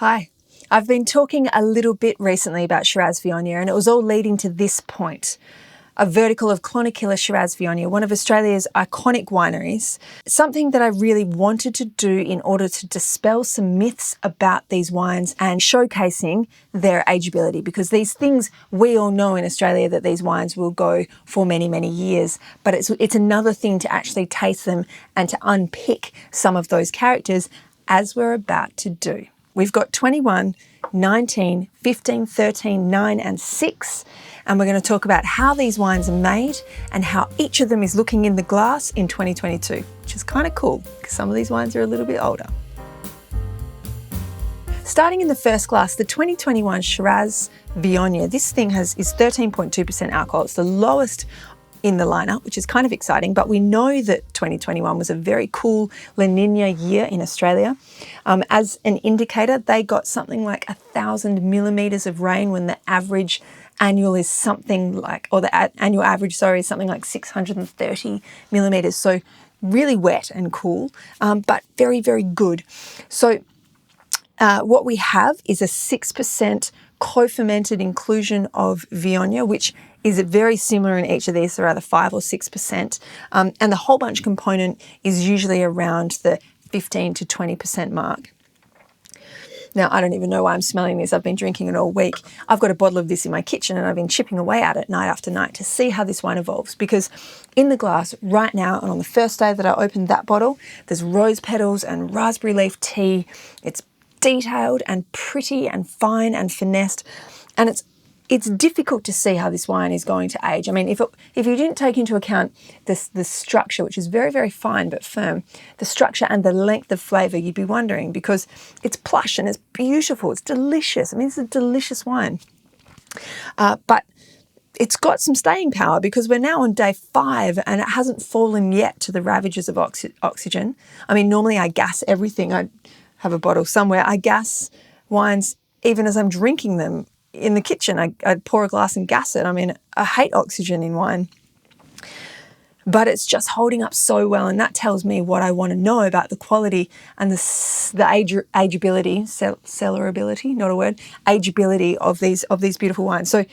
Hi. I've been talking a little bit recently about Shiraz Viognier, and it was all leading to this point. A vertical of Clonakilla Shiraz Viognier, one of Australia's iconic wineries. Something that I really wanted to do in order to dispel some myths about these wines and showcasing their ageability, because these things we all know in Australia that these wines will go for many, many years, but it's another thing to actually taste them and to unpick some of those characters as we're about to do. We've got 21, 19, 15, 13, 9 and 6, and we're going to talk about how these wines are made and how each of them is looking in the glass in 2022, which is kind of cool because some of these wines are a little bit older. Starting in the first glass, the 2021 Shiraz Viognier. This thing is 13.2% alcohol. It's the lowest in the lineup, which is kind of exciting, but we know that 2021 was a very cool La Nina year in Australia. As an indicator, they got something like 1,000 millimeters of rain when the average annual is something like, or the annual average, is something like 630 millimeters. So really wet and cool, but very, very good. So what we have is a 6% co-fermented inclusion of Viognier, which is very similar in each of these, so either 5 or 6%. And the whole bunch component is usually around the 15 to 20% mark. Now, I don't even know why I'm smelling this. I've been drinking it all week. I've got a bottle of this in my kitchen and I've been chipping away at it night after night to see how this wine evolves, because in the glass right now, and on the first day that I opened that bottle, there's rose petals and raspberry leaf tea. It's detailed and pretty and fine and finessed, and it's difficult to see how this wine is going to age. I mean, if you didn't take into account the structure, which is very, very fine but firm, the structure and the length of flavour, you'd be wondering, because it's plush and it's beautiful, it's delicious. I mean, it's a delicious wine. But it's got some staying power because we're now on day 5 and it hasn't fallen yet to the ravages of oxygen. I mean, normally I gas everything. I have a bottle somewhere. I gas wines even as I'm drinking them in the kitchen. I'd pour a glass and gas it. I mean, I hate oxygen in wine, but it's just holding up so well, and that tells me what I want to know about the quality and the ageability, cellarability, not a word, ageability of these beautiful wines. So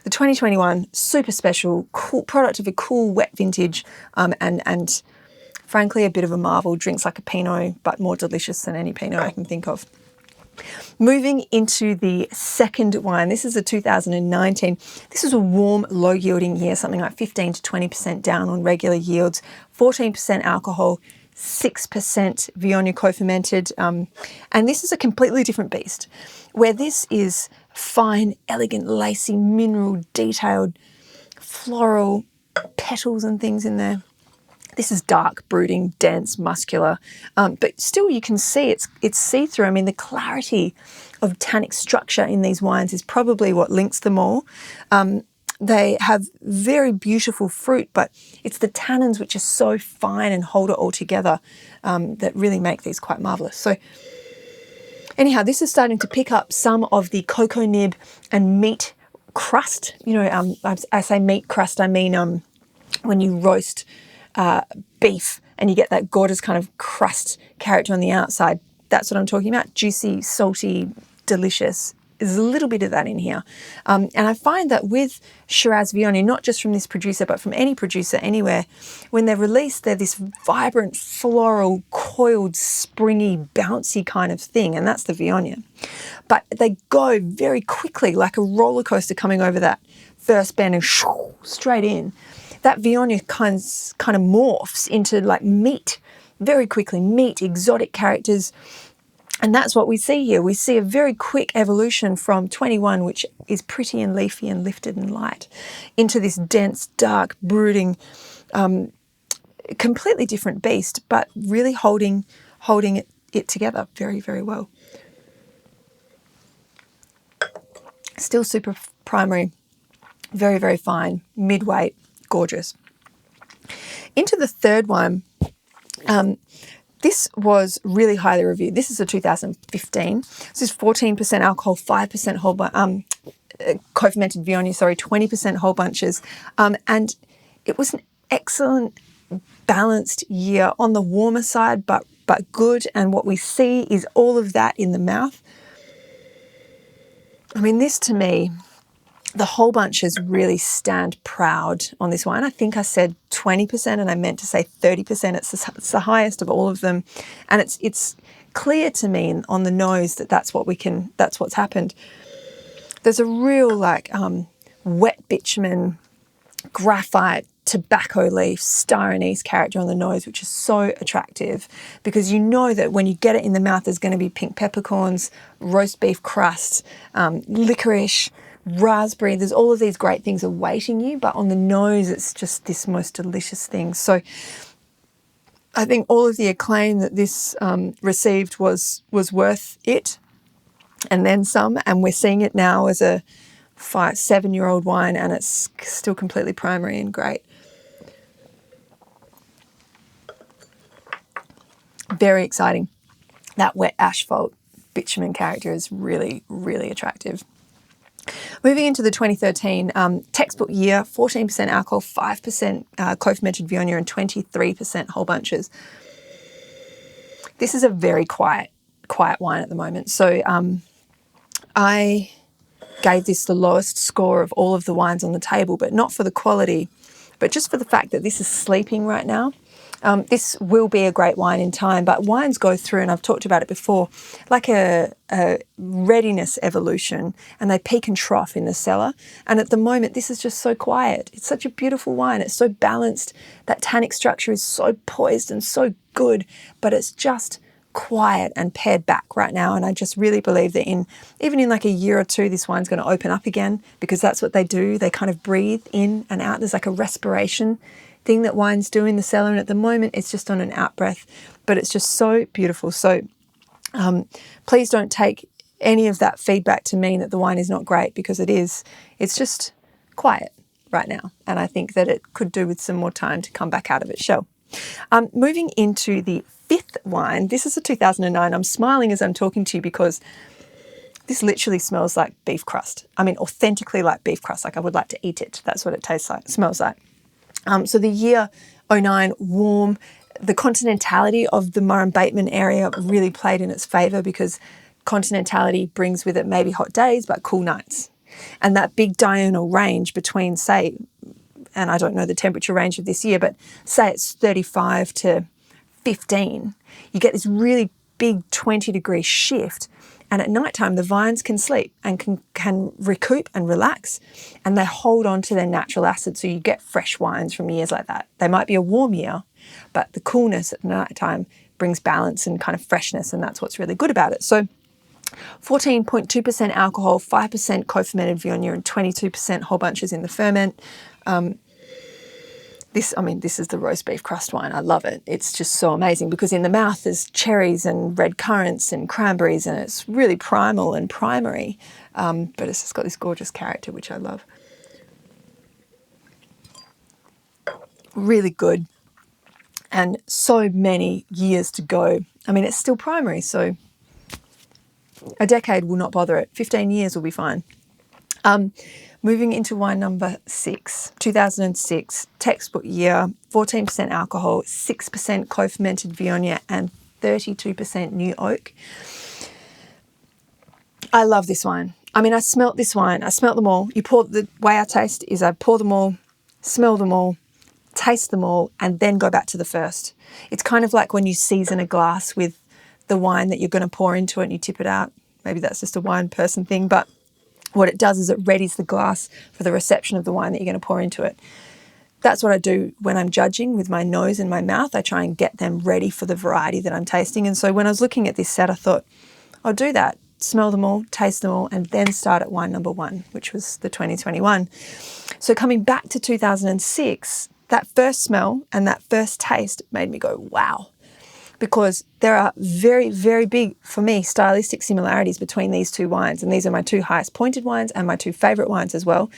the 2021, super special, cool product of a cool wet vintage, and frankly a bit of a marvel. Drinks like a Pinot, but more delicious than any Pinot I can think of. Moving into the second wine, this is a 2019. This is a warm, low-yielding year, something like 15 to 20% down on regular yields, 14% alcohol, 6% Viognier co-fermented, and this is a completely different beast, where this is fine, elegant, lacy, mineral, detailed, floral petals and things in there. This is dark, brooding, dense, muscular, but still you can see it's see-through. I mean, the clarity of tannic structure in these wines is probably what links them all. They have very beautiful fruit, but it's the tannins which are so fine and hold it all together that really make these quite marvellous. So anyhow, this is starting to pick up some of the cocoa nib and meat crust. You know, I say meat crust, I mean when you roast beef and you get that gorgeous kind of crust character on the outside. That's what I'm talking about. Juicy, salty, delicious. There's a little bit of that in here. And I find that with Shiraz Viognier, not just from this producer, but from any producer anywhere, when they're released, they're this vibrant, floral, coiled, springy, bouncy kind of thing. And that's the Viognier. But they go very quickly, like a roller coaster coming over that first bend and straight in. That Viognier kind of morphs into like meat very quickly, meat, exotic characters. And that's what we see here. We see a very quick evolution from 21, which is pretty and leafy and lifted and light, into this dense, dark, brooding, completely different beast, but really holding it together very, very well. Still super primary, very, very fine, mid-weight, gorgeous. Into the third one, this was really highly reviewed. This is a 2015. This is 14% alcohol, 5% whole co-fermented Viognier, 20% whole bunches. And it was an excellent, balanced year on the warmer side, but good. And what we see is all of that in the mouth. I mean, this to me, the whole bunches really stand proud on this wine. I think I said 20% and I meant to say 30%. It's the highest of all of them. And it's clear to me on the nose that that's what's happened. There's a real wet bitumen, graphite, tobacco leaf, star anise character on the nose, which is so attractive because you know that when you get it in the mouth, there's going to be pink peppercorns, roast beef crust, licorice, raspberry. There's all of these great things awaiting you, but on the nose, it's just this most delicious thing. So I think all of the acclaim that this received was worth it, and then some. And we're seeing it now as a 7-year-old wine, and it's still completely primary and great. Very exciting. That wet asphalt bitumen character is really, really attractive. Moving into the 2013 textbook year, 14% alcohol, 5% co-fermented Viognier and 23% whole bunches. This is a very quiet wine at the moment. So I gave this the lowest score of all of the wines on the table, but not for the quality, but just for the fact that this is sleeping right now. This will be a great wine in time, but wines go through, and I've talked about it before, like a readiness evolution, and they peak and trough in the cellar. And at the moment, this is just so quiet. It's such a beautiful wine. It's so balanced. That tannic structure is so poised and so good, but it's just quiet and pared back right now. And I just really believe that even in like a year or two, this wine's going to open up again, because that's what they do. They kind of breathe in and out. There's like a respiration thing that wines do in the cellar, and at the moment it's just on an out breath, but it's just so beautiful. So please don't take any of that feedback to mean that the wine is not great, because it is. It's just quiet right now, and I think that it could do with some more time to come back out of its shell. Moving into the fifth wine, this is a 2009. I'm smiling as I'm talking to you because this literally smells like beef crust. I mean, authentically like beef crust. Like I would like to eat it. That's what it tastes like, smells like. So the year 09, warm, the continentality of the Murrumbateman area really played in its favour, because continentality brings with it maybe hot days but cool nights. And that big diurnal range between, say, and I don't know the temperature range of this year, but say it's 35 to 15, you get this really big 20-degree shift. And at nighttime, the vines can sleep and can recoup and relax, and they hold on to their natural acid. So you get fresh wines from years like that. They might be a warm year, but the coolness at nighttime brings balance and kind of freshness, and that's what's really good about it. So 14.2% alcohol, 5% co-fermented Viognier, and 22% whole bunches in the ferment. This is the roast beef crust wine. I love it. It's just so amazing, because in the mouth there's cherries and red currants and cranberries, and it's really primal and primary, but it's just got this gorgeous character, which I love. Really good, and so many years to go. I mean, it's still primary, so a decade will not bother it. 15 years will be fine. Moving into wine number 6, 2006, textbook year, 14% alcohol, 6% co-fermented Viognier, and 32% new oak. I love this wine. I mean, I smelt this wine. I smelt them all. The way I taste is I pour them all, smell them all, taste them all, and then go back to the first. It's kind of like when you season a glass with the wine that you're going to pour into it and you tip it out. Maybe that's just a wine person thing, but what it does is it readies the glass for the reception of the wine that you're going to pour into it. That's what I do when I'm judging with my nose and my mouth. I try and get them ready for the variety that I'm tasting. And so when I was looking at this set, I thought, I'll do that. Smell them all, taste them all, and then start at wine number 1, which was the 2021. So coming back to 2006, that first smell and that first taste made me go, wow. Because there are very, very big, for me, stylistic similarities between these two wines. And these are my 2 highest pointed wines and my 2 favourite wines as well.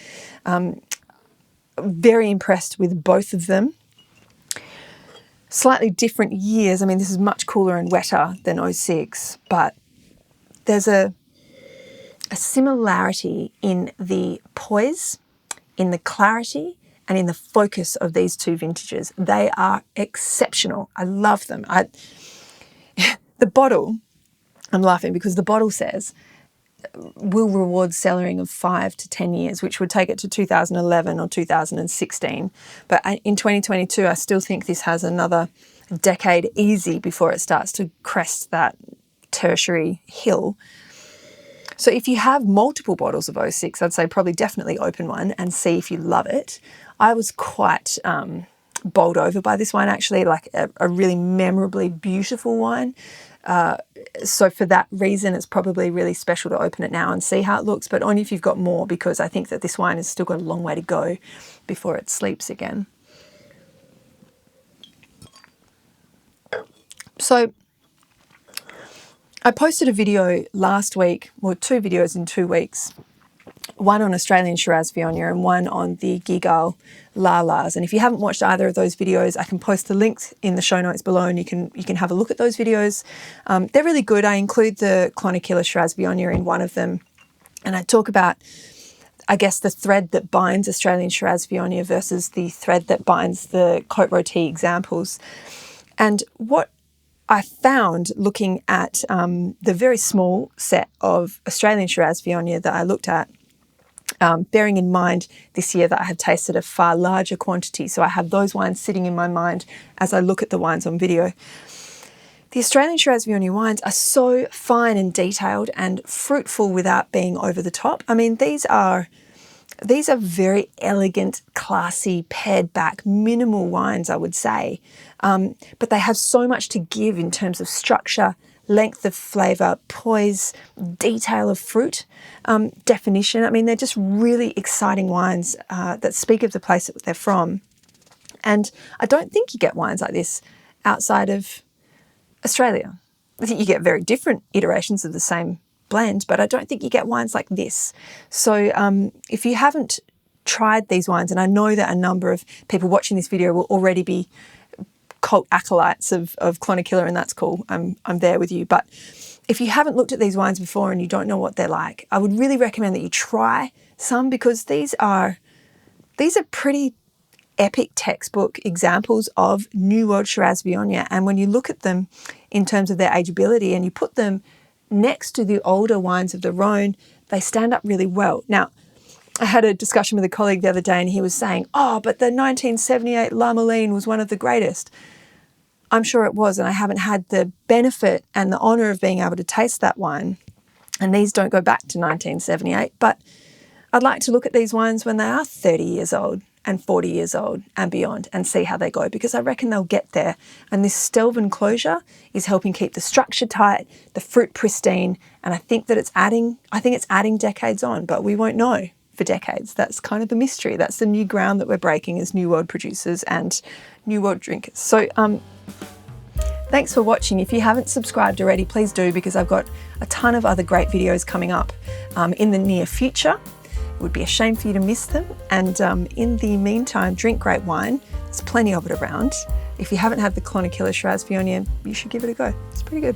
Very impressed with both of them. Slightly different years. I mean, this is much cooler and wetter than 06, but there's a similarity in the poise, in the clarity, and in the focus of these 2 vintages. They are exceptional. I love them. The bottle, I'm laughing because the bottle says will reward cellaring of 5 to 10 years, which would take it to 2011 or 2016. But in 2022, I still think this has another decade easy before it starts to crest that tertiary hill. So if you have multiple bottles of 06, I'd say probably definitely open one and see if you love it. I was quite bowled over by this wine, actually, like a really memorably beautiful wine. So for that reason, it's probably really special to open it now and see how it looks, but only if you've got more, because I think that this wine has still got a long way to go before it sleeps again. So I posted a video last week, or 2 videos in 2 weeks, one on Australian Shiraz Viognier and one on the Gigal Lalas. And if you haven't watched either of those videos, I can post the links in the show notes below and you can have a look at those videos. They're really good. I include the Clonakilla Shiraz Viognier in one of them. And I talk about, I guess, the thread that binds Australian Shiraz Viognier versus the thread that binds the Côte Rôtie examples. And what I found looking at the very small set of Australian Shiraz Viognier that I looked at, bearing in mind this year that I have tasted a far larger quantity, so I have those wines sitting in my mind as I look at the wines on video. The Australian Shiraz Viognier wines are so fine and detailed and fruitful without being over the top. I mean, these are very elegant, classy, pared back, minimal wines, I would say. But they have so much to give in terms of structure, length of flavour, poise, detail of fruit, definition. I mean, they're just really exciting wines that speak of the place that they're from. And I don't think you get wines like this outside of Australia. I think you get very different iterations of the same blend, but I don't think you get wines like this. So if you haven't tried these wines, and I know that a number of people watching this video will already be cult acolytes of Clonakilla, and that's cool. I'm there with you. But if you haven't looked at these wines before and you don't know what they're like, I would really recommend that you try some, because these are pretty epic textbook examples of New World Shiraz Viognier. And when you look at them in terms of their ageability and you put them next to the older wines of the Rhone, they stand up really well. Now, I had a discussion with a colleague the other day and he was saying, oh, but the 1978 La Moline was one of the greatest. I'm sure it was, and I haven't had the benefit and the honour of being able to taste that wine. And these don't go back to 1978, but I'd like to look at these wines when they are 30 years old and 40 years old and beyond and see how they go, because I reckon they'll get there. And this Stelvin closure is helping keep the structure tight, the fruit pristine, and I think it's adding decades on, but we won't know for decades. That's kind of the mystery. That's the new ground that we're breaking as New World producers and New World drinkers. So thanks for watching. If you haven't subscribed already, please do, because I've got a ton of other great videos coming up in the near future. It would be a shame for you to miss them. And in the meantime, drink great wine. There's plenty of it around. If you haven't had the Clonakilla Shiraz Viognier, you should give it a go. It's pretty good.